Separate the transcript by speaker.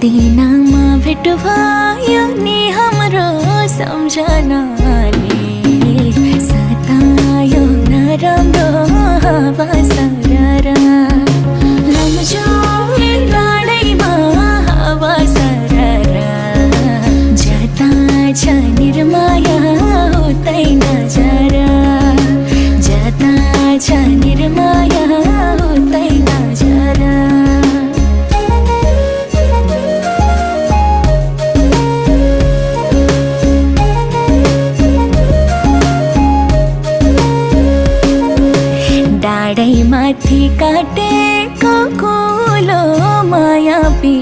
Speaker 1: दिनमा भेट भयो नि हाम्रो सम्झनाले सतायो नराम्रो हावा सररा लम्झौले डाँडैमा हावा सररा जता छ निर्माया उतै नजरा जता छ निर्माया उतै नजरा डाँडै माथि काटेको कुलो माया पी